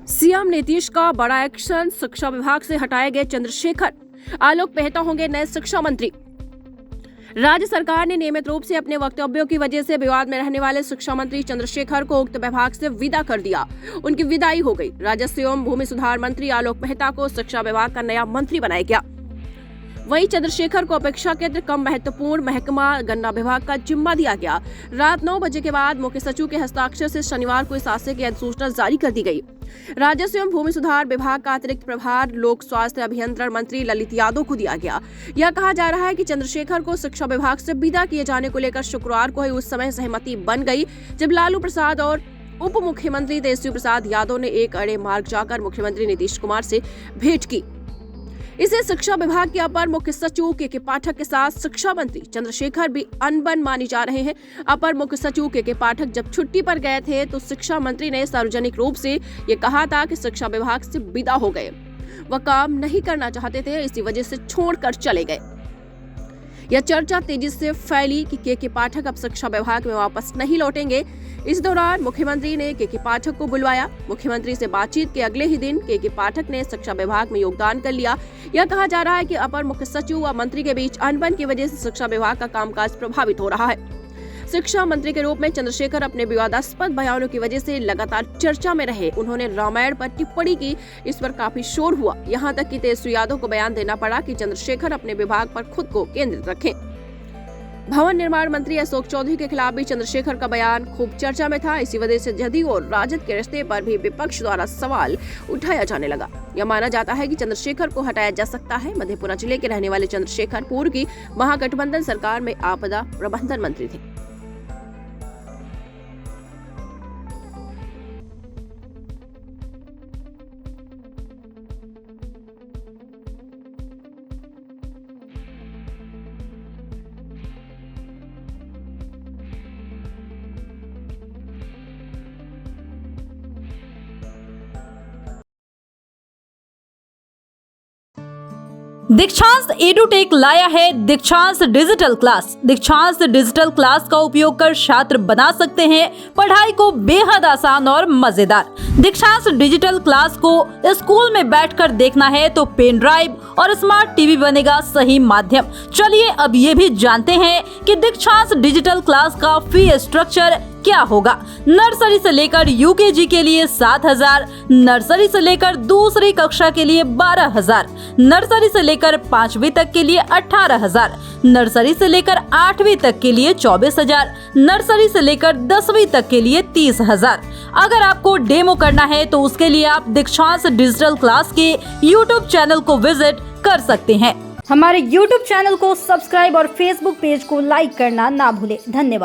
CM Nitish का बड़ा action, शिक्षा विभाग से हटाए गए चंद्रशेखर। आलोक मेहता होंगे नए शिक्षा मंत्री। राज्य सरकार ने नियमित रूप से अपने वक्तव्यों की वजह से विवाद में रहने वाले शिक्षा मंत्री चंद्रशेखर को उक्त विभाग से विदा कर दिया। उनकी विदाई हो गई। राजस्व एवं भूमि सुधार मंत्री आलोक मेहता को शिक्षा विभाग का नया मंत्री बनाया गया। वहीं चंद्रशेखर को अपेक्षाकृत कम महत्वपूर्ण महकमा गन्ना विभाग का जिम्मा दिया गया। रात 9 बजे के बाद मुख्य सचिव के हस्ताक्षर से शनिवार को इस आशय की अधिसूचना जारी कर दी गई। राजस्व एवं भूमि सुधार विभाग का अतिरिक्त प्रभार लोक स्वास्थ्य अभियंत्रण मंत्री ललित यादव को दिया गया। यह कहा जा रहा है कि चंद्रशेखर को शिक्षा विभाग से विदा किए जाने को लेकर शुक्रवार को ही उस समय सहमति बन गई जब लालू प्रसाद और उप मुख्यमंत्री तेजस्वी प्रसाद यादव ने एक अड़े मार्ग जाकर मुख्यमंत्री नीतीश कुमार से भेंट की। इसे शिक्षा विभाग के अपर मुख्य सचिव के पाठक के साथ शिक्षा मंत्री चंद्रशेखर भी अनबन मानी जा रहे हैं। अपर मुख्य सचिव के पाठक जब छुट्टी पर गए थे तो शिक्षा मंत्री ने सार्वजनिक रूप से ये कहा था कि शिक्षा विभाग से विदा हो गए, वह काम नहीं करना चाहते थे, इसी वजह से छोड़कर चले गए। यह चर्चा तेजी से फैली कि के पाठक अब शिक्षा विभाग में वापस नहीं लौटेंगे। इस दौरान मुख्यमंत्री ने के पाठक को बुलवाया। मुख्यमंत्री से बातचीत के अगले ही दिन के पाठक ने शिक्षा विभाग में योगदान कर लिया। यह कहा जा रहा है कि अपर मुख्य सचिव व मंत्री के बीच अनबन की वजह से शिक्षा विभाग का कामकाज प्रभावित हो रहा है। शिक्षा मंत्री के रूप में चंद्रशेखर अपने विवादास्पद बयानों की वजह से लगातार चर्चा में रहे। उन्होंने रामायण पर टिप्पणी की, इस पर काफी शोर हुआ। यहाँ तक कि तेजस्वी यादव को बयान देना पड़ा कि चंद्रशेखर अपने विभाग पर खुद को केंद्रित रखें। भवन निर्माण मंत्री अशोक चौधरी के खिलाफ भी चंद्रशेखर का बयान खूब चर्चा में था। इसी वजह से जदयू और राजद के रिश्ते पर भी विपक्ष द्वारा सवाल उठाया जाने लगा। यह माना जाता है कि चंद्रशेखर को हटाया जा सकता है। मधेपुरा जिले के रहने वाले चंद्रशेखर पूर्व की महागठबंधन सरकार में आपदा प्रबंधन मंत्री थे। दीक्षांत एडुटेक लाया है दीक्षांत डिजिटल क्लास। दीक्षांत डिजिटल क्लास का उपयोग कर छात्र बना सकते हैं पढ़ाई को बेहद आसान और मजेदार। दीक्षांत डिजिटल क्लास को स्कूल में बैठकर देखना है तो पेन ड्राइव और स्मार्ट टीवी बनेगा सही माध्यम। चलिए अब ये भी जानते हैं कि दीक्षांत डिजिटल क्लास का फी स्ट्रक्चर क्या होगा। नर्सरी से लेकर यूकेजी के लिए 7,000, नर्सरी से लेकर दूसरी कक्षा के लिए 12,000, नर्सरी से लेकर 5वीं तक के लिए 18,000, नर्सरी से लेकर 8वीं तक के लिए 24,000, नर्सरी से लेकर 10वीं तक के लिए 30,000। अगर आपको डेमो करना है तो उसके लिए आप दीक्षांत डिजिटल क्लास के यूट्यूब चैनल को विजिट कर सकते हैं। हमारे यूट्यूब चैनल को सब्सक्राइब और फेसबुक पेज को लाइक करना ना भूलें। धन्यवाद।